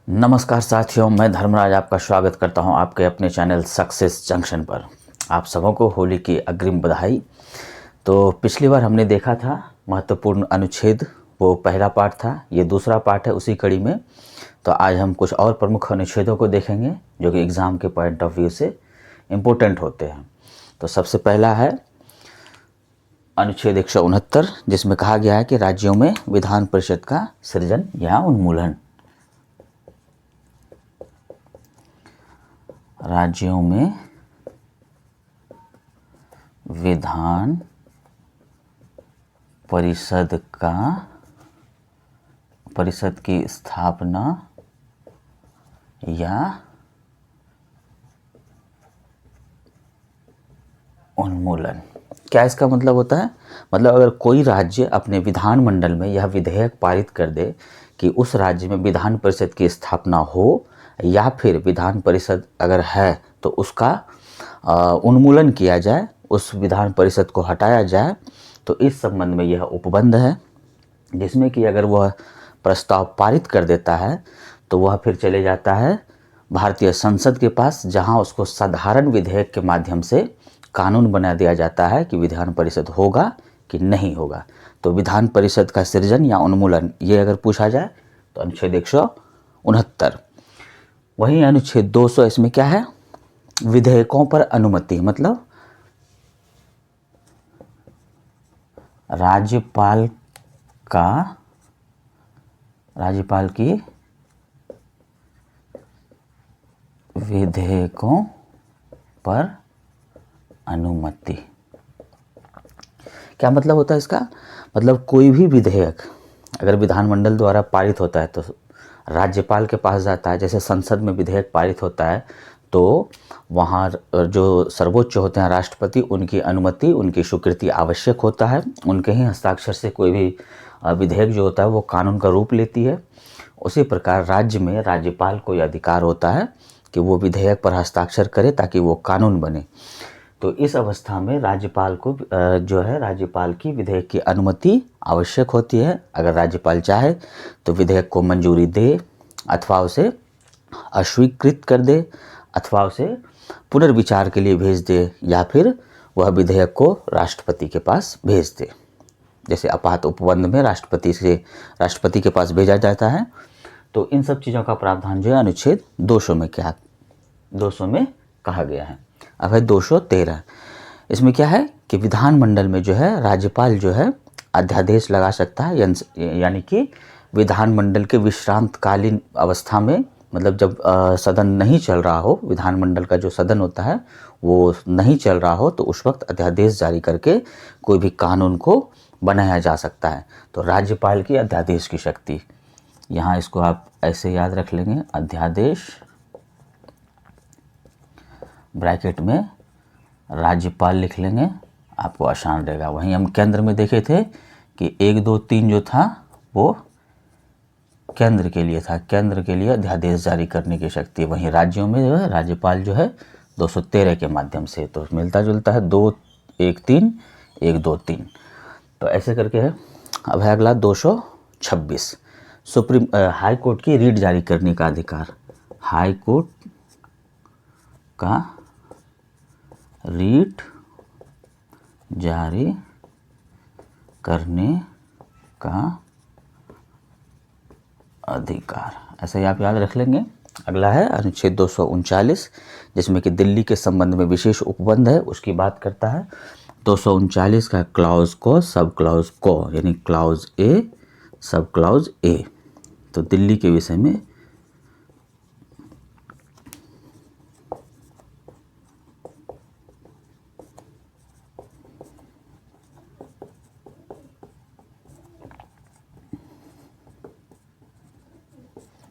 नमस्कार साथियों, मैं धर्मराज आपका स्वागत करता हूं आपके अपने चैनल सक्सेस जंक्शन पर। आप सबों को होली की अग्रिम बधाई। तो पिछली बार हमने देखा था महत्वपूर्ण अनुच्छेद, वो पहला पार्ट था। ये दूसरा पार्ट है उसी कड़ी में। तो आज हम कुछ और प्रमुख अनुच्छेदों को देखेंगे जो कि एग्ज़ाम के पॉइंट ऑफ व्यू से इम्पोर्टेंट होते हैं। तो सबसे पहला है अनुच्छेद 169, जिसमें कहा गया है कि राज्यों में विधान परिषद का सृजन या उन्मूलन। राज्यों में विधान परिषद की स्थापना या उन्मूलन। क्या इसका मतलब होता है? मतलब अगर कोई राज्य अपने विधानमंडल में यह विधेयक पारित कर दे कि उस राज्य में विधान परिषद की स्थापना हो, या फिर विधान परिषद अगर है तो उसका उन्मूलन किया जाए, उस विधान परिषद को हटाया जाए, तो इस संबंध में यह उपबंध है, जिसमें कि अगर वह प्रस्ताव पारित कर देता है तो वह फिर चले जाता है भारतीय संसद के पास, जहां उसको साधारण विधेयक के माध्यम से कानून बना दिया जाता है कि विधान परिषद होगा कि नहीं होगा। तो विधान परिषद का सृजन या उन्मूलन, ये अगर पूछा जाए तो अनुच्छेद 169। वहीं अनुच्छेद 200, इसमें क्या है? विधेयकों पर अनुमति, मतलब राज्यपाल की विधेयकों पर अनुमति। क्या मतलब होता है इसका? मतलब कोई भी विधेयक अगर विधानमंडल द्वारा पारित होता है तो राज्यपाल के पास जाता है। जैसे संसद में विधेयक पारित होता है तो वहाँ जो सर्वोच्च होते हैं राष्ट्रपति, उनकी अनुमति, उनकी स्वीकृति आवश्यक होता है। उनके ही हस्ताक्षर से कोई भी विधेयक जो होता है वो कानून का रूप लेती है। उसी प्रकार राज्य में राज्यपाल को यह अधिकार होता है कि वो विधेयक पर हस्ताक्षर करे ताकि वो कानून बने। तो इस अवस्था में राज्यपाल को राज्यपाल की विधेयक की अनुमति आवश्यक होती है। अगर राज्यपाल चाहे तो विधेयक को मंजूरी दे, अथवा उसे अस्वीकृत कर दे, अथवा उसे पुनर्विचार के लिए भेज दे, या फिर वह विधेयक को राष्ट्रपति के पास भेज दे। जैसे आपात उपबंध में राष्ट्रपति के पास भेजा जाता है। तो इन सब चीज़ों का प्रावधान जो है अनुच्छेद 200 में कहा गया है। अब है 213। इसमें क्या है कि विधानमंडल में जो है राज्यपाल जो है अध्यादेश लगा सकता है, यानी कि विधानमंडल के विश्रांतकालीन अवस्था में, मतलब जब सदन नहीं चल रहा हो, विधानमंडल का जो सदन होता है वो नहीं चल रहा हो, तो उस वक्त अध्यादेश जारी करके कोई भी कानून को बनाया जा सकता है। तो राज्यपाल की अध्यादेश की शक्ति, यहाँ इसको आप ऐसे याद रख लेंगे, अध्यादेश ब्रैकेट में राज्यपाल लिख लेंगे, आपको आसान रहेगा। वहीं हम केंद्र में देखे थे कि 1, 2, 3 जो था वो केंद्र के लिए था, केंद्र के लिए अध्यादेश जारी करने की शक्ति। वहीं राज्यों में जो है राज्यपाल जो है 213 के माध्यम से, तो मिलता जुलता है 2, 1, 3, 1, 2, 3। तो ऐसे करके है। अब है अगला 226, हाई कोर्ट की रीट जारी करने का अधिकार। हाई कोर्ट का रीट जारी करने का अधिकार, ऐसे ही आप याद रख लेंगे। अगला है अनुच्छेद 239, जिसमें कि दिल्ली के संबंध में विशेष उपबंध है, उसकी बात करता है। 239 का क्लाउज को, सब क्लाउज को, यानी क्लाउज ए, सब क्लाउज ए। तो दिल्ली के विषय में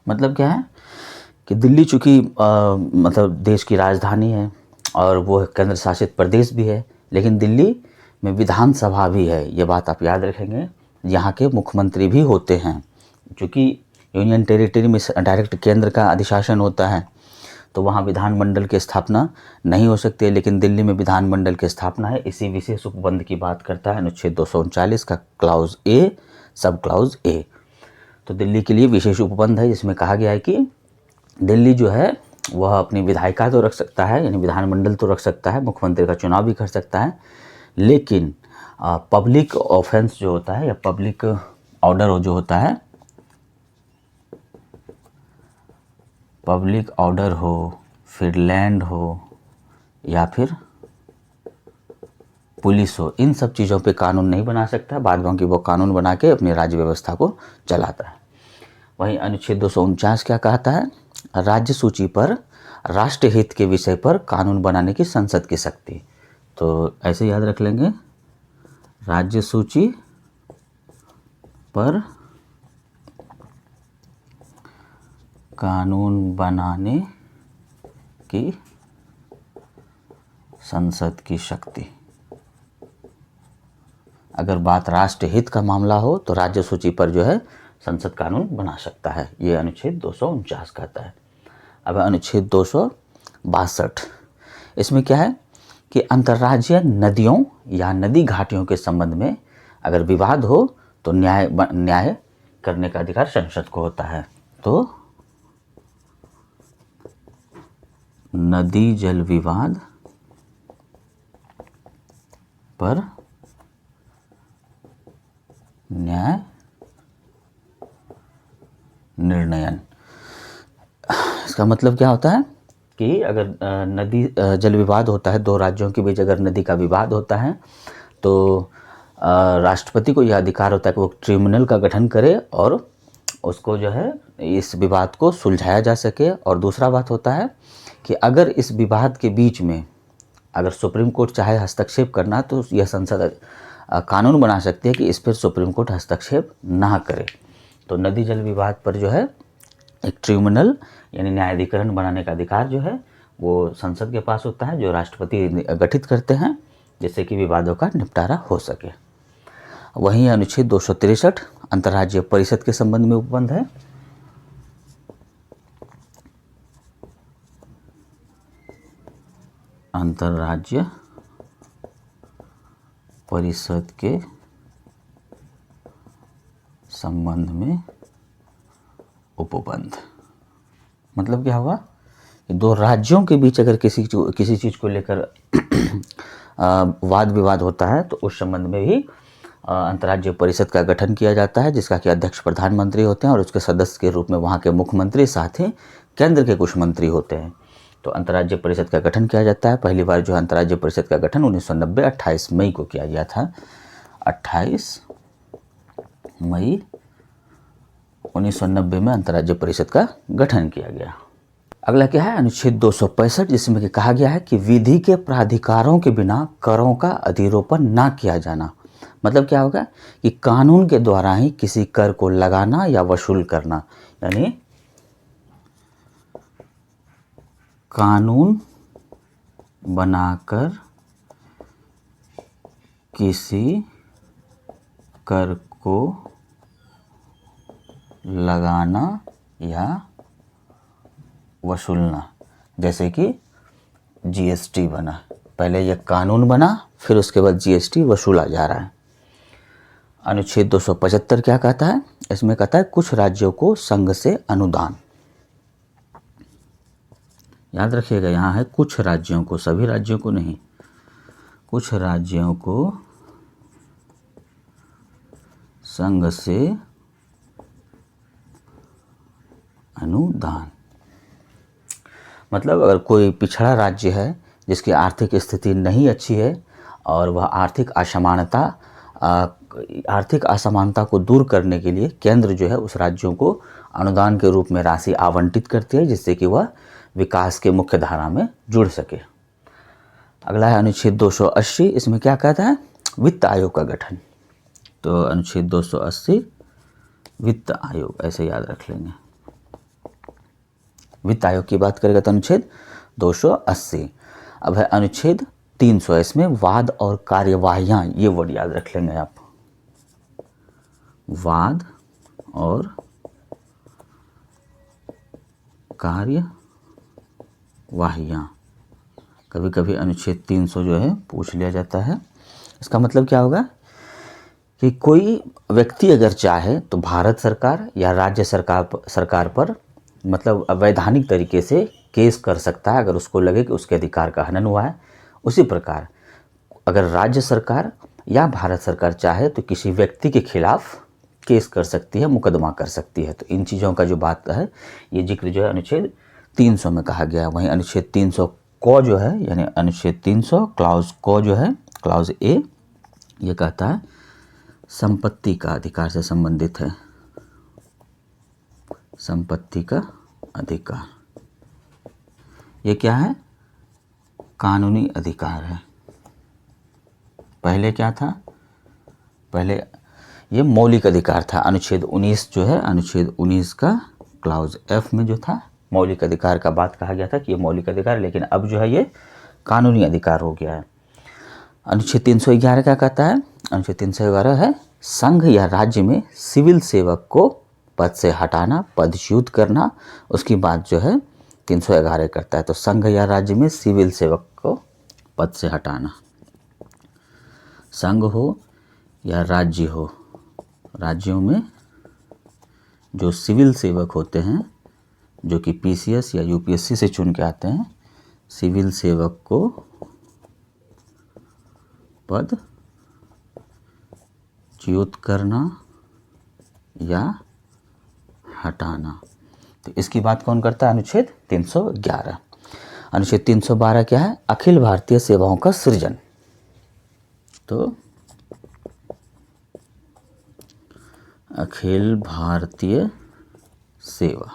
मतलब क्या है कि दिल्ली चूँकि मतलब देश की राजधानी है और वो केंद्र शासित प्रदेश भी है, लेकिन दिल्ली में विधानसभा भी है, ये बात आप याद रखेंगे। यहाँ के मुख्यमंत्री भी होते हैं, चूँकि यूनियन टेरिटरी में डायरेक्ट केंद्र का अधिशासन होता है, तो वहाँ विधानमंडल की स्थापना नहीं हो सकती है, लेकिन दिल्ली में विधानमंडल की स्थापना है। इसी विशेष उपबंध की बात करता है अनुच्छेद 239 का क्लाउज ए, सब क्लाउज ए। तो दिल्ली के लिए विशेष उपबंध है, जिसमें कहा गया है कि दिल्ली जो है वह अपनी विधायिका तो रख सकता है, यानी विधानमंडल तो रख सकता है, मुख्यमंत्री का चुनाव भी कर सकता है, लेकिन पब्लिक ऑफेंस जो होता है या पब्लिक ऑर्डर जो होता है, पब्लिक ऑर्डर हो, फिर लैंड हो या फिर पुलिस हो, इन सब चीज़ों पे कानून नहीं बना सकता। बाद बाकी वो कानून बना के अपनी राज्य व्यवस्था को चलाता है। वहीं अनुच्छेद 249 क्या कहता है? राज्य सूची पर राष्ट्र हित के विषय पर कानून बनाने की संसद की शक्ति। तो ऐसे याद रख लेंगे, राज्य सूची पर कानून बनाने की संसद की शक्ति। अगर बात राष्ट्र हित का मामला हो तो राज्य सूची पर जो है संसद कानून बना सकता है, ये अनुच्छेद 249 कहता है। अब अनुच्छेद 262, इसमें क्या है कि अंतर्राज्यीय नदियों या नदी घाटियों के संबंध में अगर विवाद हो तो न्याय करने का अधिकार संसद को होता है। तो नदी जल विवाद पर न्याय निर्णयन, इसका मतलब क्या होता है कि अगर नदी जल विवाद होता है, दो राज्यों के बीच अगर नदी का विवाद होता है तो राष्ट्रपति को यह अधिकार होता है कि वो ट्रिब्यूनल का गठन करे और उसको जो है इस विवाद को सुलझाया जा सके। और दूसरा बात होता है कि अगर इस विवाद के बीच में अगर सुप्रीम कोर्ट चाहे हस्तक्षेप करना तो यह संसद कानून बना सकती है कि इस पर सुप्रीम कोर्ट हस्तक्षेप ना करे। तो नदी जल विवाद पर जो है एक ट्रिब्यूनल यानी न्यायाधिकरण बनाने का अधिकार जो है वो संसद के पास होता है, जो राष्ट्रपति गठित करते हैं जिससे कि विवादों का निपटारा हो सके। वहीं अनुच्छेद 263 अंतर्राज्यीय परिषद के संबंध में उपबंध है। अंतर्राज्यीय परिषद के संबंध में उपबंध मतलब क्या होगा कि दो राज्यों के बीच अगर किसी चीज़ को लेकर वाद विवाद होता है तो उस संबंध में भी अंतर्राज्यीय परिषद का गठन किया जाता है, जिसका कि अध्यक्ष प्रधानमंत्री होते हैं और उसके सदस्य के रूप में वहाँ के मुख्यमंत्री साथ ही केंद्र के कुछ मंत्री होते हैं। तो अंतर्राज्यीय परिषद का गठन किया जाता है। पहली बार जो अंतर्राज्यीय परिषद का गठन 1990 28 मई को किया गया था। 28 मई 1990 में अंतर्राज्यीय परिषद का गठन किया गया। अगला क्या है? अनुच्छेद 265, जिसमें कि कहा गया है कि विधि के प्राधिकारों के बिना करों का अधिरोपण ना किया जाना। मतलब क्या होगा कि कानून के द्वारा ही किसी कर को लगाना या वसूल करना, यानी कानून बनाकर किसी कर को लगाना या वसूलना। जैसे कि जीएसटी बना, पहले यह कानून बना फिर उसके बाद जीएसटी वसूला जा रहा है। अनुच्छेद 275 क्या कहता है? इसमें कहता है कुछ राज्यों को संघ से अनुदान। याद रखिएगा, यहाँ है कुछ राज्यों को, सभी राज्यों को नहीं, कुछ राज्यों को संघ से अनुदान। मतलब अगर कोई पिछड़ा राज्य है जिसकी आर्थिक स्थिति नहीं अच्छी है और वह आर्थिक असमानता को दूर करने के लिए केंद्र जो है उस राज्यों को अनुदान के रूप में राशि आवंटित करती है, जिससे कि वह विकास के मुख्य धारा में जुड़ सके। अगला है अनुच्छेद 280, इसमें क्या कहता है? वित्त आयोग का गठन। तो अनुच्छेद 280 वित्त आयोग, ऐसे याद रख लेंगे। वित्त आयोग की बात करेगा तो अनुच्छेद 280। अब है अनुच्छेद 300, इसमें वाद और कार्यवाहियां, ये वर्ड याद रख लेंगे आप। वाद और कार्यवाहियां, कभी कभी अनुच्छेद 300 जो है पूछ लिया जाता है। इसका मतलब क्या होगा कि कोई व्यक्ति अगर चाहे तो भारत सरकार या राज्य सरकार पर मतलब अवैधानिक तरीके से केस कर सकता है अगर उसको लगे कि उसके अधिकार का हनन हुआ है। उसी प्रकार अगर राज्य सरकार या भारत सरकार चाहे तो किसी व्यक्ति के खिलाफ केस कर सकती है, मुकदमा कर सकती है। तो इन चीज़ों का जो बात है ये जिक्र जो है अनुच्छेद 300 में कहा गया है। वहीं अनुच्छेद 300 को जो है यानी अनुच्छेद 300 क्लाउज को जो है क्लाउज ए, ये कहता है संपत्ति का अधिकार से संबंधित है। संपत्ति का अधिकार ये क्या है? कानूनी अधिकार है। पहले क्या था? पहले ये मौलिक अधिकार था। अनुच्छेद 19 जो है, अनुच्छेद 19 का क्लाउज एफ में जो था मौलिक अधिकार का बात कहा गया था कि ये मौलिक अधिकार है, लेकिन अब जो है ये कानूनी अधिकार हो गया है। अनुच्छेद 311 क्या कहता है? अनुच्छेद 311 है संघ या राज्य में सिविल सेवक को पद से हटाना, पदच्युत करना। उसकी बात जो है 311 करता है। तो संघ या राज्य में सिविल सेवक को पद से हटाना, संघ हो या राज्य हो, राज्यों में जो सिविल सेवक होते हैं जो कि पीसीएस या यूपीएससी से चुन के आते हैं, सिविल सेवक को पद च्युत करना या हटाना। तो इसकी बात कौन करता है? अनुच्छेद 311। अनुच्छेद 312 क्या है? अखिल भारतीय सेवाओं का सृजन। तो अखिल भारतीय सेवा,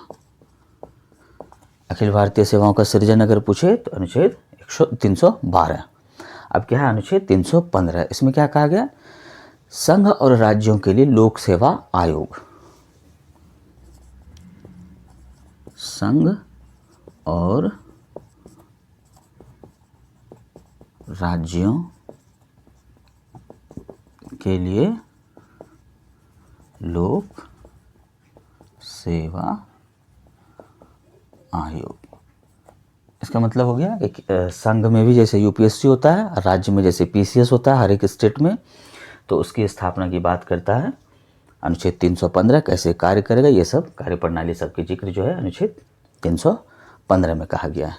अखिल भारतीय सेवाओं का सृजन अगर पूछे तो अनुच्छेद 312। अब क्या है? अनुच्छेद 315। इसमें क्या कहा गया? संघ और राज्यों के लिए लोक सेवा आयोग। संघ और राज्यों के लिए लोक सेवा आयोग। इसका मतलब हो गया कि संघ में भी जैसे यूपीएससी होता है, राज्य में जैसे पीसीएस होता है हर एक स्टेट में, तो उसकी स्थापना की बात करता है अनुच्छेद 315। कैसे कार्य करेगा ये सब कार्यप्रणाली सबके जिक्र जो है अनुच्छेद 315 में कहा गया है।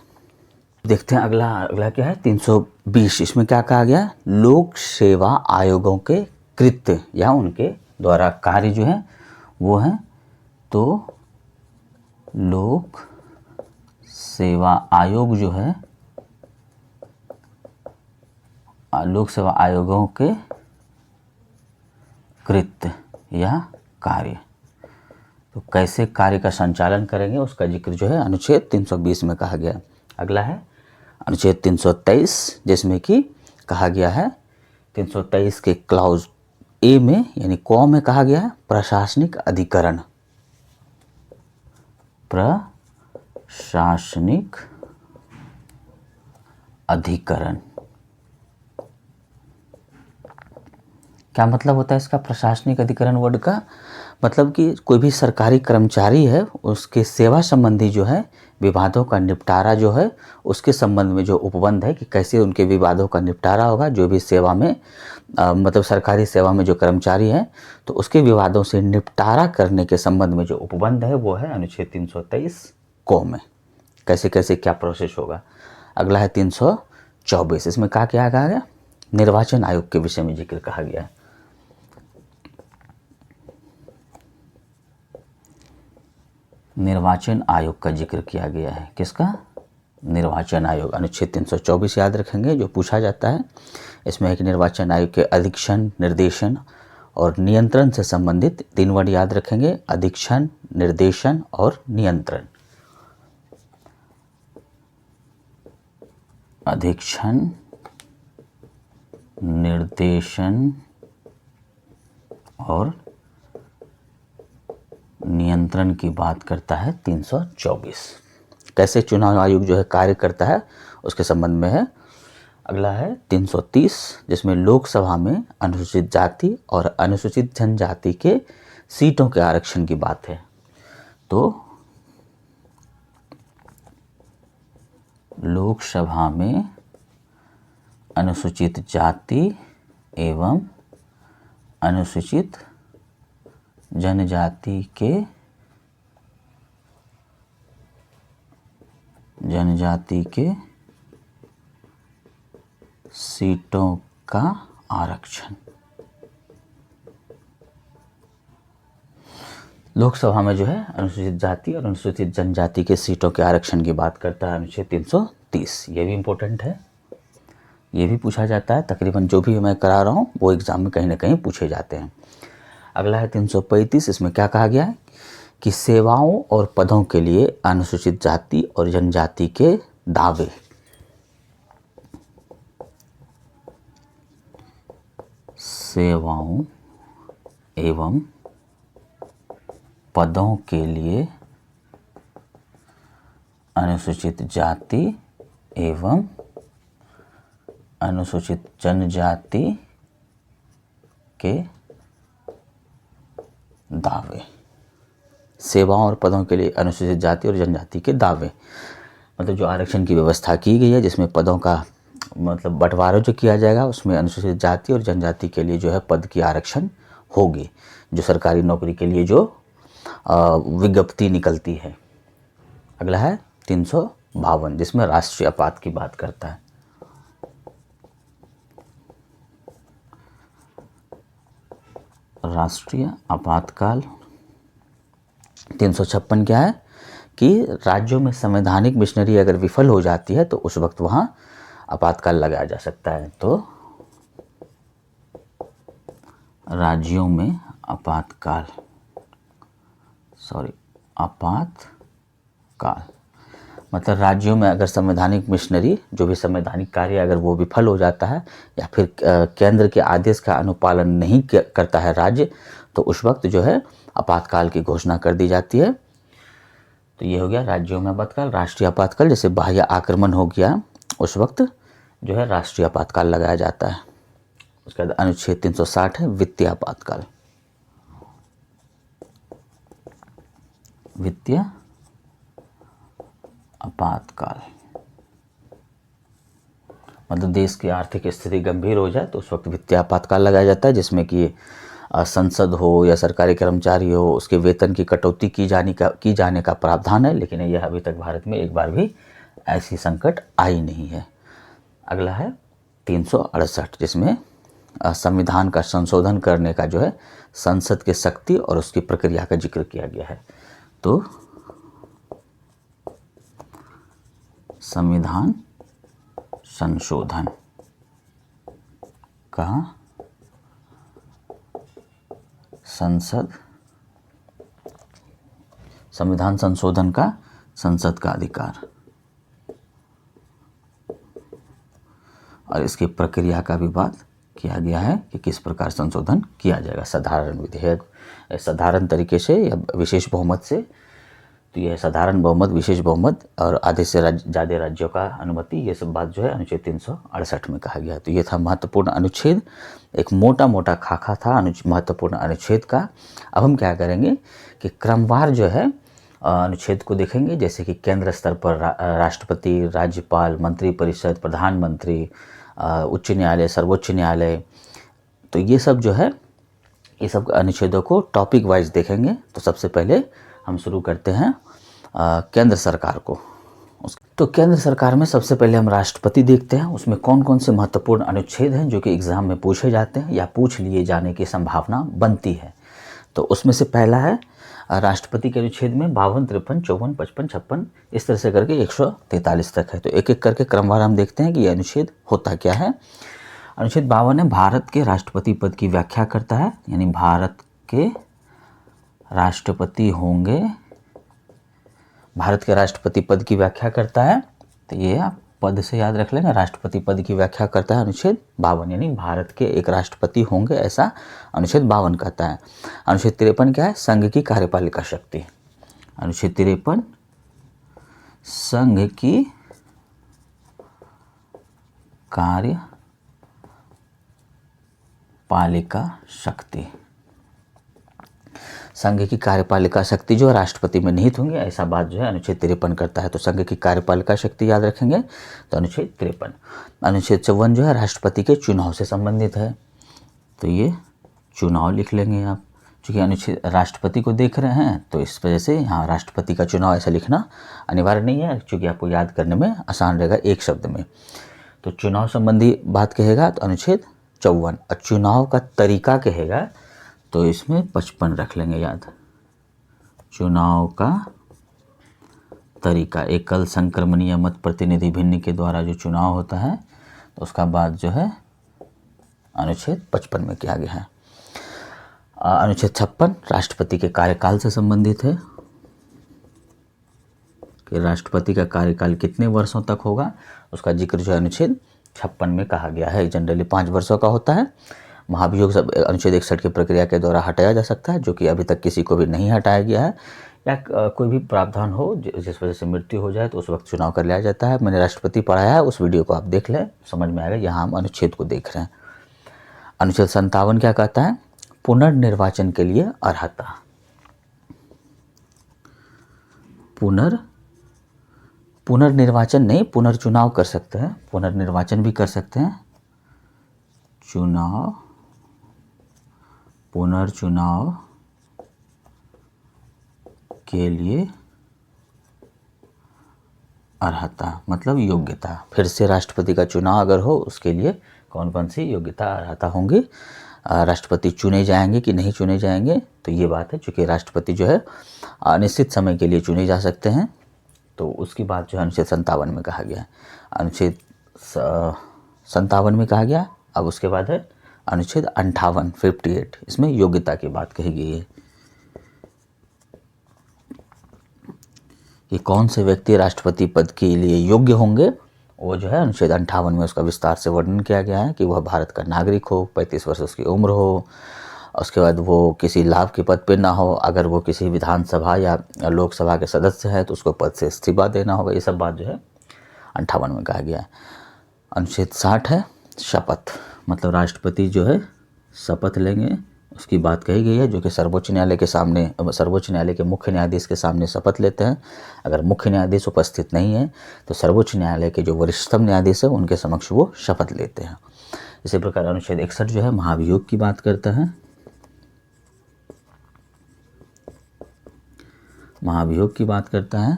देखते हैं अगला क्या है? 320। इसमें क्या कहा गया? लोक सेवा आयोगों के कृत्य या उनके द्वारा कार्य जो है वो है। तो लोक सेवा आयोग जो है, लोक सेवा आयोगों के कृत्य या कार्य, तो कैसे कार्य का संचालन करेंगे उसका जिक्र जो है अनुच्छेद 320 में कहा गया। अगला है अनुच्छेद 323, जिसमें कि कहा गया है 323 के क्लाउज ए में यानी क में कहा गया है प्रशासनिक अधिकरण। प्रशासनिक अधिकरण क्या मतलब होता है इसका? प्रशासनिक अधिकरण वर्ड का मतलब कि कोई भी सरकारी कर्मचारी है उसके सेवा संबंधी जो है विवादों का निपटारा जो है उसके संबंध में जो उपबंध है कि कैसे उनके विवादों का निपटारा होगा। जो भी सेवा में मतलब सरकारी सेवा में जो कर्मचारी हैं तो उसके विवादों से निपटारा करने के संबंध में जो उपबंध है वो है अनुच्छेद 323 को में। कैसे कैसे क्या प्रोसेस होगा। अगला है 324। इसमें क्या कहा गया? निर्वाचन आयोग के विषय में जिक्र कहा गया है। निर्वाचन आयोग का जिक्र किया गया है। किसका? निर्वाचन आयोग। अनुच्छेद 324 याद रखेंगे जो पूछा जाता है। इसमें एक निर्वाचन आयोग के अधीक्षण, निर्देशन और नियंत्रण से संबंधित 3 वर्ड याद रखेंगे। अधीक्षण, निर्देशन और नियंत्रण। अधीक्षण, निर्देशन और नियंत्रण की बात करता है 324। कैसे चुनाव आयोग जो है कार्य करता है उसके संबंध में है। अगला है 330, जिसमें लोकसभा में अनुसूचित जाति और अनुसूचित जनजाति के सीटों के आरक्षण की बात है। तो लोकसभा में अनुसूचित जाति एवं अनुसूचित जनजाति के जनजाति के सीटों का आरक्षण। लोकसभा में जो है अनुसूचित जाति और अनुसूचित जनजाति के सीटों के आरक्षण की बात करता है अनुच्छेद 330। ये भी इम्पोर्टेंट है, ये भी पूछा जाता है। तकरीबन जो भी मैं करा रहा हूँ वो एग्जाम में कहीं ना कहीं पूछे जाते हैं। अगला है 335। इसमें क्या कहा गया है कि सेवाओं और पदों के लिए अनुसूचित जाति और जनजाति के दावे। सेवाओं एवं पदों के लिए अनुसूचित जाति एवं अनुसूचित जनजाति के दावे। सेवाओं और पदों के लिए अनुसूचित जाति और जनजाति के दावे मतलब जो आरक्षण की व्यवस्था की गई है, जिसमें पदों का मतलब बंटवारा जो किया जाएगा, उसमें अनुसूचित जाति और जनजाति के लिए जो है पद की आरक्षण होगी, जो सरकारी नौकरी के लिए जो विज्ञप्ति निकलती है। अगला है 352, जिसमें राष्ट्रीय आपात की बात करता है। राष्ट्रीय आपातकाल। 356 क्या है कि राज्यों में संवैधानिक मिशनरी अगर विफल हो जाती है तो उस वक्त वहाँ आपातकाल लगाया जा सकता है। तो राज्यों में आपातकाल मतलब राज्यों में अगर संवैधानिक मिशनरी जो भी संवैधानिक कार्य अगर वो विफल हो जाता है या फिर केंद्र के आदेश का अनुपालन नहीं करता है राज्य, तो उस वक्त जो है आपातकाल की घोषणा कर दी जाती है। तो ये हो गया राज्यों में आपातकाल। राष्ट्रीय आपातकाल, जैसे बाह्य आक्रमण हो गया उस वक्त जो है राष्ट्रीय आपातकाल लगाया जाता है। उसके बाद अनुच्छेद 360 है वित्तीय आपातकाल। वित्तीय आपातकाल मतलब देश की आर्थिक स्थिति गंभीर हो जाए तो उस वक्त वित्तीय आपातकाल लगाया जाता है, जिसमें कि संसद हो या सरकारी कर्मचारी हो, उसके वेतन की कटौती की जाने का प्रावधान है। लेकिन यह अभी तक भारत में एक बार भी ऐसी संकट आई नहीं है। अगला है 368, जिसमें संविधान का संशोधन करने का जो है संसद के शक्ति और उसकी प्रक्रिया का जिक्र किया गया है। तो संविधान संशोधन का संविधान संशोधन का संसद का अधिकार और इसकी प्रक्रिया का भी बात किया गया है कि किस प्रकार संशोधन किया जाएगा, साधारण विधेयक, साधारण तरीके से या विशेष बहुमत से। तो यह साधारण बहुमत, विशेष बहुमत और आधे से ज़्यादा राज्यों का अनुमति, ये सब बात जो है अनुच्छेद 368 में कहा गया। तो ये था महत्वपूर्ण अनुच्छेद, एक मोटा मोटा खाका था महत्वपूर्ण अनुच्छेद का। अब हम क्या करेंगे कि क्रमवार जो है अनुच्छेद को देखेंगे, जैसे कि केंद्र स्तर पर राष्ट्रपति, राज्यपाल, मंत्रिपरिषद, प्रधानमंत्री, उच्च न्यायालय, सर्वोच्च न्यायालय, तो ये सब जो है ये सब अनुच्छेदों को टॉपिक वाइज देखेंगे। तो सबसे पहले हम शुरू करते हैं केंद्र सरकार को। तो केंद्र सरकार में सबसे पहले हम राष्ट्रपति देखते हैं, उसमें कौन कौन से महत्वपूर्ण अनुच्छेद हैं जो कि एग्ज़ाम में पूछे जाते हैं या पूछ लिए जाने की संभावना बनती है। तो उसमें से पहला है राष्ट्रपति के अनुच्छेद में 52, 53, 54, 55, 56 इस तरह से करके 143 तक है। तो एक एक करके क्रमवार हम देखते हैं कि ये अनुच्छेद होता क्या है। अनुच्छेद 52 है भारत के राष्ट्रपति पद की व्याख्या करता है, यानी भारत के राष्ट्रपति होंगे, भारत के राष्ट्रपति पद की व्याख्या करता है। तो ये आप पद से याद रख लेंगे, राष्ट्रपति पद की व्याख्या करता है अनुच्छेद 52, यानी भारत के एक राष्ट्रपति होंगे ऐसा अनुच्छेद 52 कहता है। अनुच्छेद 53 क्या है, संघ की कार्यपालिका शक्ति। अनुच्छेद 53 संघ की कार्यपालिका शक्ति। संघ की कार्यपालिका शक्ति जो राष्ट्रपति में निहित होंगे ऐसा बात जो है अनुच्छेद 53 करता है। तो संघ की कार्यपालिका शक्ति याद रखेंगे तो अनुच्छेद 53। अनुच्छेद 54 जो है राष्ट्रपति के चुनाव से संबंधित है, तो ये चुनाव लिख लेंगे आप। चूँकि अनुच्छेद राष्ट्रपति को देख रहे हैं तो इस वजह से यहाँ राष्ट्रपति का चुनाव ऐसा लिखना अनिवार्य नहीं है, चूँकि आपको याद करने में आसान रहेगा एक शब्द में। तो चुनाव संबंधी बात कहेगा तो अनुच्छेद 54, और चुनाव का तरीका कहेगा तो इसमें 55 रख लेंगे याद। चुनाव का तरीका, एकल संक्रमणीय मत प्रतिनिधि भिन्न के द्वारा जो चुनाव होता है तो उसका बात जो है अनुच्छेद 55 में किया गया है। अनुच्छेद 56 राष्ट्रपति के कार्यकाल से संबंधित है कि राष्ट्रपति का कार्यकाल कितने वर्षों तक होगा, उसका जिक्र जो है अनुच्छेद 56 में कहा गया है। जनरली 5 वर्षों का होता है। महाभियोग सब अनुच्छेद 61 की प्रक्रिया के द्वारा हटाया जा सकता है, जो कि अभी तक किसी को भी नहीं हटाया गया है, या कोई भी प्रावधान हो जिस वजह से मृत्यु हो जाए तो उस वक्त चुनाव कर लिया जाता है। मैंने राष्ट्रपति पढ़ाया है, उस वीडियो को आप देख लें, समझ में आएगा। यहाँ हम अनुच्छेद को देख रहे हैं। अनुच्छेद 57 क्या कहता है? पुनर्निर्वाचन के लिए अर्हता। पुनर्निर्वाचन नहीं, पुनर्चुनाव कर सकते हैं, पुनर्निर्वाचन भी कर सकते हैं। पुनर्चुनाव के लिए अर्हता मतलब योग्यता। फिर से राष्ट्रपति का चुनाव अगर हो उसके लिए कौन कौन सी योग्यता अर्हता होंगी, राष्ट्रपति चुने जाएंगे कि नहीं चुने जाएंगे, तो ये बात है। चूँकि राष्ट्रपति जो है अनिश्चित समय के लिए चुने जा सकते हैं, तो उसकी बात जो है अनुच्छेद 57 में कहा गया है। अनुच्छेद 57 में कहा गया। अब उसके बाद है अनुच्छेद 58, इसमें योग्यता की बात कही गई है कि कौन से व्यक्ति राष्ट्रपति पद के लिए योग्य होंगे। वो जो है अनुच्छेद 58 में उसका विस्तार से वर्णन किया गया है कि वह भारत का नागरिक हो, 35 वर्ष उसकी उम्र हो, उसके बाद वो किसी लाभ के पद पर ना हो, अगर वो किसी विधानसभा या लोकसभा के सदस्य है तो उसको पद से इस्तीफा देना होगा। ये सब बात जो है 58 में कहा गया है। अनुच्छेद 60 है शपथ, मतलब राष्ट्रपति जो है शपथ लेंगे, उसकी बात कही गई है, जो कि सर्वोच्च न्यायालय के मुख्य न्यायाधीश के सामने शपथ लेते हैं। अगर मुख्य न्यायाधीश उपस्थित नहीं है तो सर्वोच्च न्यायालय के जो वरिष्ठतम न्यायाधीश है उनके समक्ष वो शपथ लेते हैं। इसी प्रकार अनुच्छेद 61 जो है महाभियोग की बात करता है। महाभियोग की बात करता है।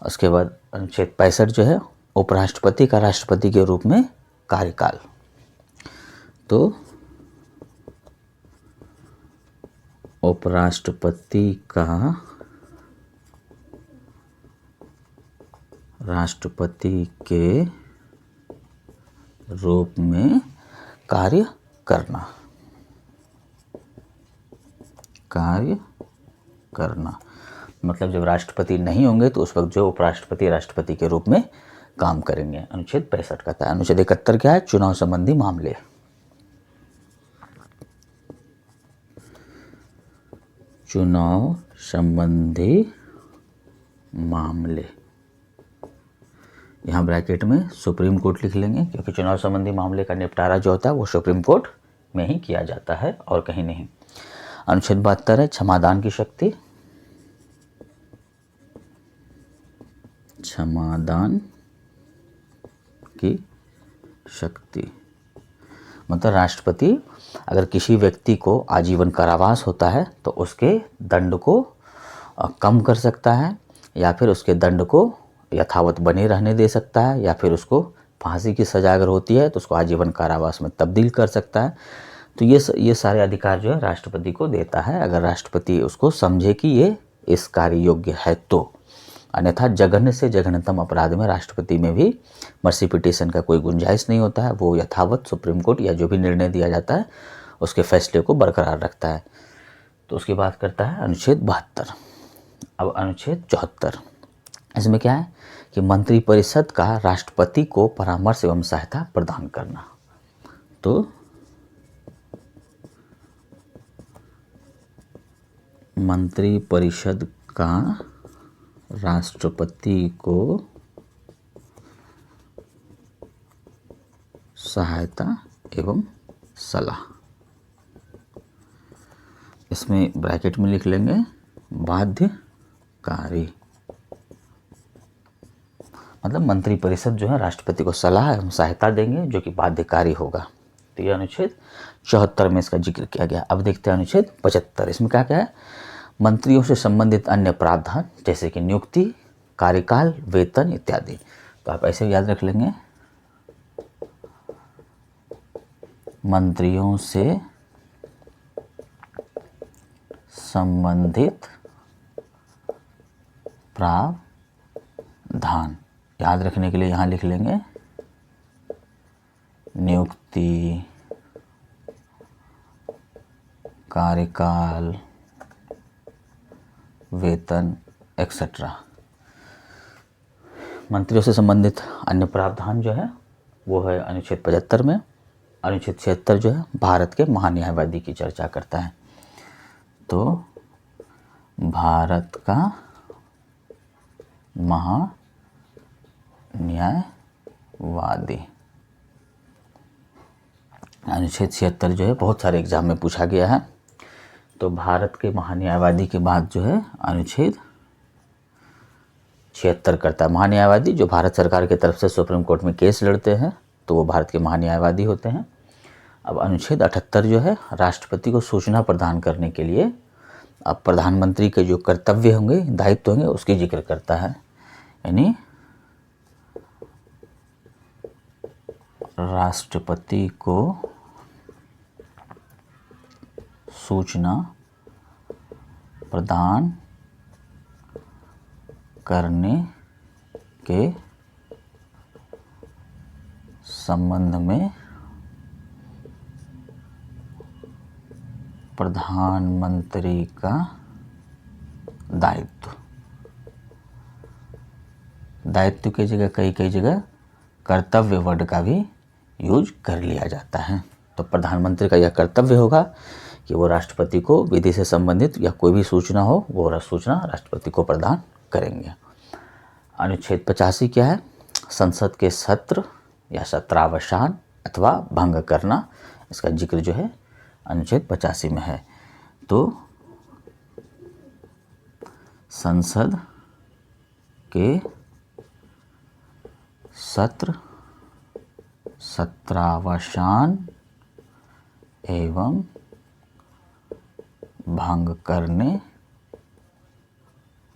उसके बाद अनुच्छेद 65 जो है उपराष्ट्रपति का राष्ट्रपति के रूप में कार्यकाल। तो उपराष्ट्रपति का राष्ट्रपति के रूप में कार्य करना मतलब जब राष्ट्रपति नहीं होंगे तो उस वक्त जो उपराष्ट्रपति राष्ट्रपति के रूप में काम करेंगे। अनुच्छेद 65 कहता है। अनुच्छेद 71 क्या है? चुनाव संबंधी मामले। चुनाव संबंधी मामले, यहाँ ब्रैकेट में सुप्रीम कोर्ट लिख लेंगे, क्योंकि चुनाव संबंधी मामले का निपटारा जो होता है वो सुप्रीम कोर्ट में ही किया जाता है और कहीं नहीं। अनुच्छेद 72 है क्षमादान की शक्ति। क्षमादान की शक्ति मतलब राष्ट्रपति अगर किसी व्यक्ति को आजीवन कारावास होता है तो उसके दंड को कम कर सकता है, या फिर उसके दंड को यथावत बने रहने दे सकता है, या फिर उसको फांसी की सज़ा अगर होती है तो उसको आजीवन कारावास में तब्दील कर सकता है। तो ये सारे अधिकार जो है राष्ट्रपति को देता है, अगर राष्ट्रपति उसको समझे कि ये इस कार्य योग्य है तो। अन्यथा जघन्य से जघन्यतम अपराध में राष्ट्रपति में भी मर्सी पिटीशन का कोई गुंजाइश नहीं होता है। वो यथावत सुप्रीम कोर्ट या जो भी निर्णय दिया जाता है उसके फैसले को बरकरार रखता है। तो उसकी बात करता है अनुच्छेद 72। अब अनुच्छेद 74, इसमें क्या है कि मंत्रिपरिषद का राष्ट्रपति को परामर्श एवं सहायता प्रदान करना। तो मंत्रिपरिषद का राष्ट्रपति को सहायता एवं सलाह, इसमें ब्रैकेट में लिख लेंगे बाध्यकारी, मतलब मंत्रिपरिषद जो है राष्ट्रपति को सलाह एवं सहायता देंगे जो कि बाध्यकारी होगा। तो ये अनुच्छेद 74 में इसका जिक्र किया गया। अब देखते हैं अनुच्छेद 75। इसमें क्या क्या है? मंत्रियों से संबंधित अन्य प्रावधान जैसे कि नियुक्ति, कार्यकाल, वेतन इत्यादि। तो आप ऐसे याद रख लेंगे, मंत्रियों से संबंधित प्रावधान। याद रखने के लिए यहाँ लिख लेंगे नियुक्ति, कार्यकाल, वेतन एक्सेट्रा। मंत्रियों से संबंधित अन्य प्रावधान जो है वो है अनुच्छेद 75 में। अनुच्छेद 76 जो है भारत के महान्यायवादी की चर्चा करता है। तो भारत का महान्यायवादी अनुच्छेद 76 जो है बहुत सारे एग्जाम में पूछा गया है। तो भारत के महान्यायवादी के बाद जो है अनुच्छेद 76 करता है। महान्यायवादी जो भारत सरकार की तरफ से सुप्रीम कोर्ट में केस लड़ते हैं तो वो भारत के महान्यायवादी होते हैं। अब अनुच्छेद 78 जो है राष्ट्रपति को सूचना प्रदान करने के लिए अब प्रधानमंत्री के जो कर्तव्य होंगे, दायित्व होंगे, उसकी जिक्र करता है। यानी राष्ट्रपति को सूचना प्रदान करने के संबंध में प्रधानमंत्री का दायित्व। दायित्व की जगह कई जगह कर्तव्य वर्ड का भी यूज कर लिया जाता है। तो प्रधानमंत्री का यह कर्तव्य होगा कि वो राष्ट्रपति को विधि से संबंधित या कोई भी सूचना हो वो सूचना राष्ट्रपति को प्रदान करेंगे। अनुच्छेद 85 क्या है? संसद के सत्र या सत्रावसान अथवा भंग करना। इसका जिक्र जो है अनुच्छेद 85 में है। तो संसद के सत्र, सत्रावसान एवं भंग करने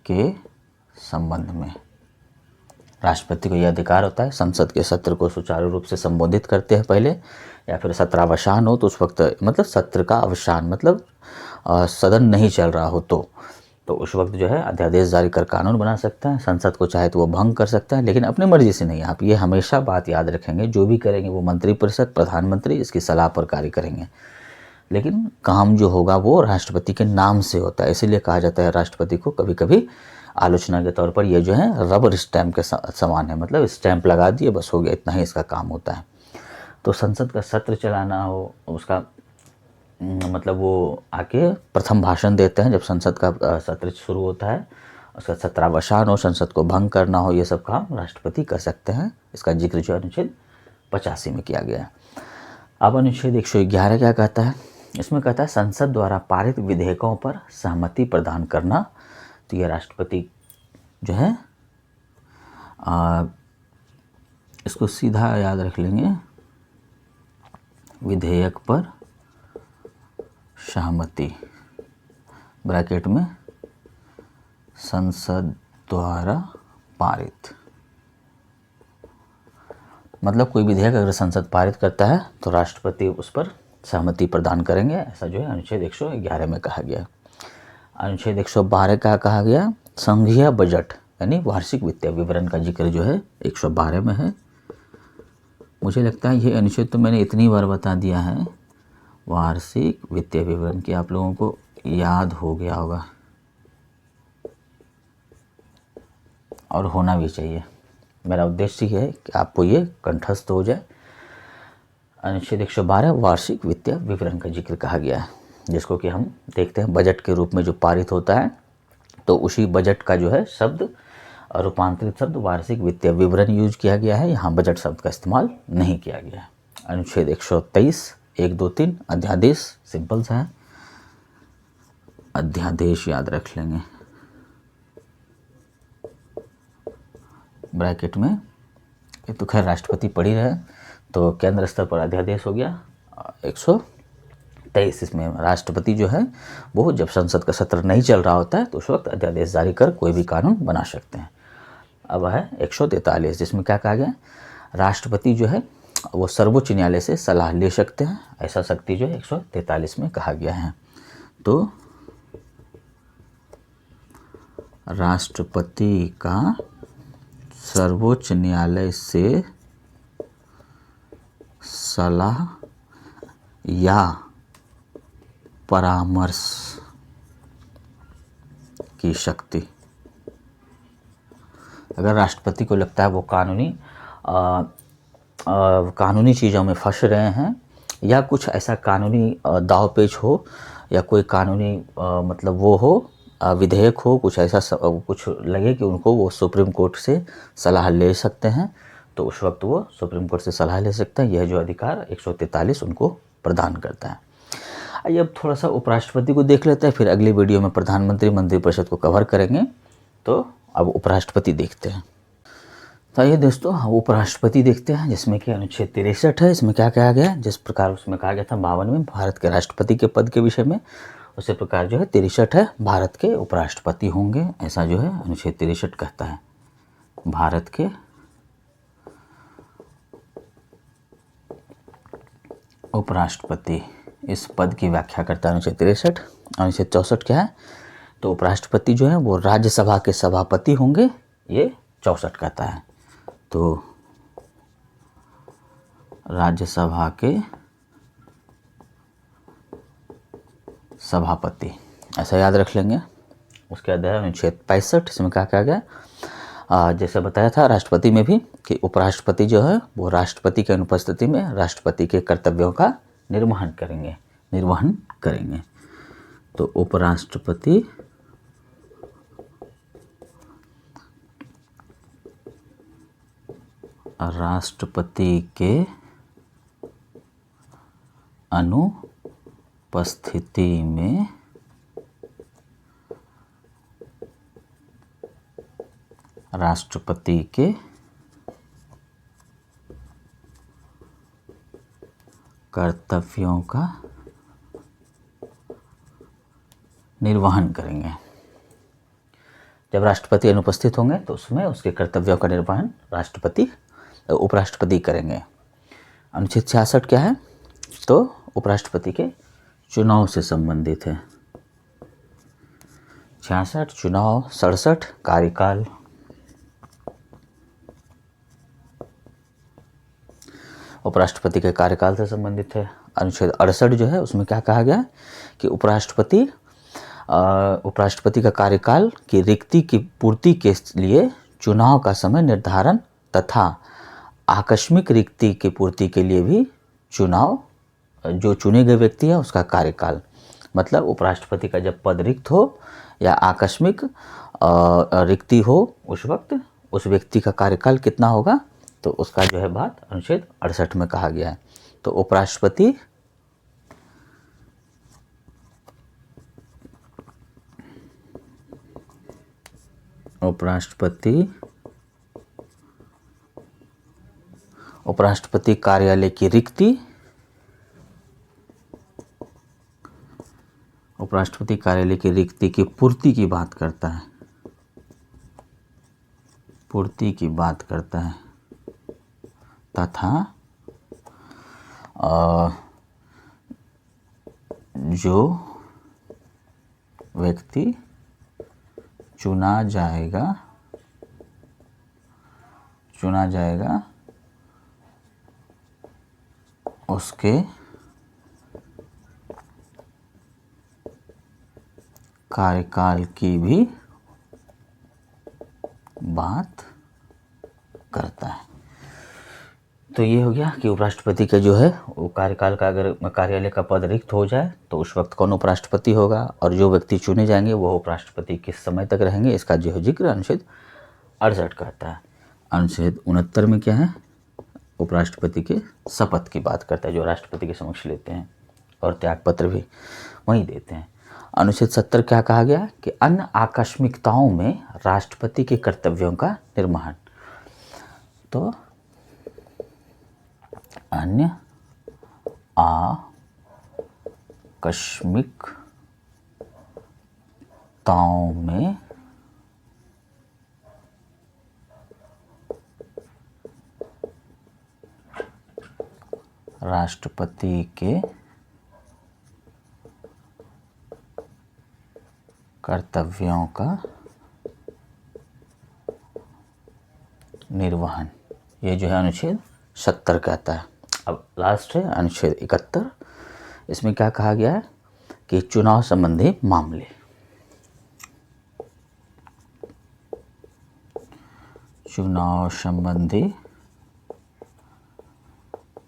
के संबंध में राष्ट्रपति को यह अधिकार होता है। संसद के सत्र को सुचारू रूप से संबोधित करते हैं पहले, या फिर सत्रावसान हो तो उस वक्त मतलब सत्र का अवसान मतलब सदन नहीं चल रहा हो तो उस वक्त जो है अध्यादेश जारी कर कानून बना सकता है। संसद को चाहे तो वो भंग कर सकता है, लेकिन अपनी मर्जी से नहीं। आप ये हमेशा बात याद रखेंगे, जो भी करेंगे वो मंत्रिपरिषद, प्रधानमंत्री इसकी सलाह पर कार्य करेंगे, लेकिन काम जो होगा वो राष्ट्रपति के नाम से होता है। इसीलिए कहा जाता है राष्ट्रपति को कभी कभी आलोचना के तौर पर ये जो है रबर स्टैम्प के समान है, मतलब स्टैम्प लगा दिए बस हो गया, इतना ही इसका काम होता है। तो संसद का सत्र चलाना हो, उसका मतलब वो आके प्रथम भाषण देते हैं जब संसद का सत्र शुरू होता है, उसका सत्रावसान हो, संसद को भंग करना हो, ये सब काम राष्ट्रपति कर सकते हैं। इसका जिक्र जो अनुच्छेद 85 में किया गया है। अब अनुच्छेद 111 क्या कहता है? इसमें कहता है संसद द्वारा पारित विधेयकों पर सहमति प्रदान करना। तो ये राष्ट्रपति जो है इसको सीधा याद रख लेंगे, विधेयक पर सहमति ब्रैकेट में संसद द्वारा पारित, मतलब कोई विधेयक अगर संसद पारित करता है तो राष्ट्रपति उस पर सहमति प्रदान करेंगे। ऐसा जो है अनुच्छेद 111 में कहा गया। अनुच्छेद 112 का कहा गया संघीय बजट यानी वार्षिक वित्तीय विवरण का जिक्र जो है 112 में है। मुझे लगता है ये अनुच्छेद तो मैंने इतनी बार बता दिया है, वार्षिक वित्तीय विवरण की आप लोगों को याद हो गया होगा और होना भी चाहिए। मेरा उद्देश्य ये है कि आपको ये कंठस्थ हो जाए। अनुच्छेद 112 वार्षिक वित्तीय विवरण का जिक्र कहा गया है, जिसको कि हम देखते हैं बजट के रूप में जो पारित होता है, तो उसी बजट का जो है शब्द रूपांतरित शब्द वार्षिक वित्तीय विवरण यूज किया गया है। यहाँ बजट शब्द का इस्तेमाल नहीं किया गया है। अनुच्छेद 123 1, 2, 3 अध्यादेश, सिंपल सा है, अध्यादेश याद रख लेंगे ब्रैकेट में। ये तो खैर राष्ट्रपति पढ़ ही रहे, तो केंद्र स्तर पर अध्यादेश हो गया 123 इसमें राष्ट्रपति जो है वो जब संसद का सत्र नहीं चल रहा होता है तो उस वक्त अध्यादेश जारी कर कोई भी कानून बना सकते हैं। अब है 143 जिसमें क्या कहा गया, राष्ट्रपति जो है वो सर्वोच्च न्यायालय से सलाह ले सकते हैं, ऐसा शक्ति जो है 143 में कहा गया है। तो राष्ट्रपति का सर्वोच्च न्यायालय से सलाह या परामर्श की शक्ति। अगर राष्ट्रपति को लगता है वो कानूनी चीज़ों में फंस रहे हैं या कुछ ऐसा कानूनी दावपेच हो या कोई कानूनी मतलब वो हो विधेयक हो, कुछ ऐसा कुछ लगे कि उनको वो सुप्रीम कोर्ट से सलाह ले सकते हैं, तो उस वक्त वो सुप्रीम कोर्ट से सलाह ले सकते हैं। यह जो अधिकार 143 उनको प्रदान करता है। आइए अब थोड़ा सा उपराष्ट्रपति को देख लेते हैं, फिर अगली वीडियो में प्रधानमंत्री मंत्रिपरिषद को कवर करेंगे। तो अब उपराष्ट्रपति देखते हैं। तो आइए दोस्तों उपराष्ट्रपति देखते हैं, जिसमें कि अनुच्छेद 63 है। इसमें क्या कहा गया है, जिस प्रकार उसमें कहा गया था 52 में भारत के राष्ट्रपति के पद के विषय में, उसी प्रकार जो है 63 है भारत के उपराष्ट्रपति होंगे, ऐसा जो है अनुच्छेद 63 कहता है। भारत के उपराष्ट्रपति इस पद की व्याख्या करता है अनुच्छेद 63। अनुच्छेद 64 क्या है, तो उपराष्ट्रपति जो है वो राज्यसभा के सभापति होंगे, ये 64 कहता है। तो राज्यसभा के सभापति ऐसा याद रख लेंगे। उसके बाद है अनुच्छेद 65, इसमें क्या कहा गया, जैसे बताया था राष्ट्रपति में भी कि उपराष्ट्रपति जो है वो राष्ट्रपति की अनुपस्थिति में राष्ट्रपति के कर्तव्यों का निर्वहन करेंगे। तो उपराष्ट्रपति राष्ट्रपति के अनुपस्थिति में राष्ट्रपति के कर्तव्यों का निर्वहन करेंगे। जब राष्ट्रपति अनुपस्थित होंगे तो उसमें उसके कर्तव्यों का निर्वहन उपराष्ट्रपति करेंगे। अनुच्छेद 66 क्या है, तो उपराष्ट्रपति के चुनाव से संबंधित है। 66 चुनाव, 67 कार्यकाल। उपराष्ट्रपति के कार्यकाल से संबंधित है। अनुच्छेद 68 जो है उसमें क्या कहा गया कि उपराष्ट्रपति का कार्यकाल की रिक्ति की पूर्ति के लिए चुनाव का समय निर्धारण तथा आकस्मिक रिक्ति की पूर्ति के लिए भी चुनाव, जो चुने गए व्यक्ति है उसका कार्यकाल, मतलब उपराष्ट्रपति का जब पद रिक्त हो या आकस्मिक रिक्ति हो उस वक्त उस व्यक्ति का कार्यकाल कितना होगा, तो उसका जो है बात अनुच्छेद 68 में कहा गया है। तो उपराष्ट्रपति कार्यालय की रिक्ति, उपराष्ट्रपति कार्यालय की रिक्ति की पूर्ति की बात करता है, तथा जो व्यक्ति चुना जाएगा उसके कार्यकाल की भी बात करता है। तो ये हो गया कि उपराष्ट्रपति का जो है वो कार्यकाल का, अगर कार्यालय का पद रिक्त हो जाए तो उस वक्त कौन उपराष्ट्रपति होगा, और जो व्यक्ति चुने जाएंगे वो उपराष्ट्रपति किस समय तक रहेंगे, इसका जो है जिक्र अनुच्छेद 68 कहता है। अनुच्छेद 69 में क्या है, उपराष्ट्रपति के शपथ की बात करता है, जो राष्ट्रपति के समक्ष लेते हैं, और त्यागपत्र भी वहीं देते हैं। अनुच्छेद 70 क्या कहा गया कि अन्य आकस्मिकताओं में राष्ट्रपति के कर्तव्यों का निर्वहन। तो अन्य आकस्मिकताओं में राष्ट्रपति के कर्तव्यों का निर्वहन, ये जो है अनुच्छेद 70 कहता है। अब लास्ट है अनुच्छेद 71। इसमें क्या कहा गया है कि चुनाव संबंधी मामले, चुनाव संबंधी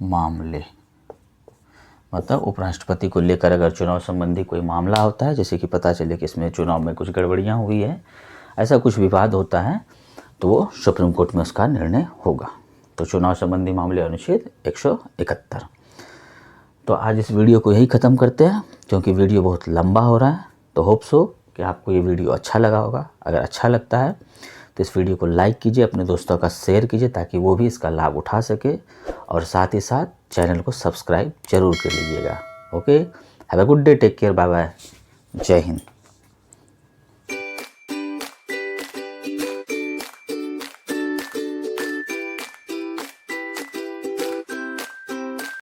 मामले मतलब उपराष्ट्रपति को लेकर अगर चुनाव संबंधी कोई मामला होता है, जैसे कि पता चले कि इसमें चुनाव में कुछ गड़बड़ियाँ हुई है, ऐसा कुछ विवाद होता है, तो वो सुप्रीम कोर्ट में उसका निर्णय होगा। तो चुनाव संबंधी मामले अनुच्छेद 171। तो आज इस वीडियो को यही ख़त्म करते हैं, क्योंकि वीडियो बहुत लंबा हो रहा है। तो होप सो कि आपको ये वीडियो अच्छा लगा होगा। अगर अच्छा लगता है तो इस वीडियो को लाइक कीजिए, अपने दोस्तों का शेयर कीजिए, ताकि वो भी इसका लाभ उठा सके, और साथ ही साथ चैनल को सब्सक्राइब जरूर कर लीजिएगा। Okay, have a good day, take care, bye bye, जय हिंद।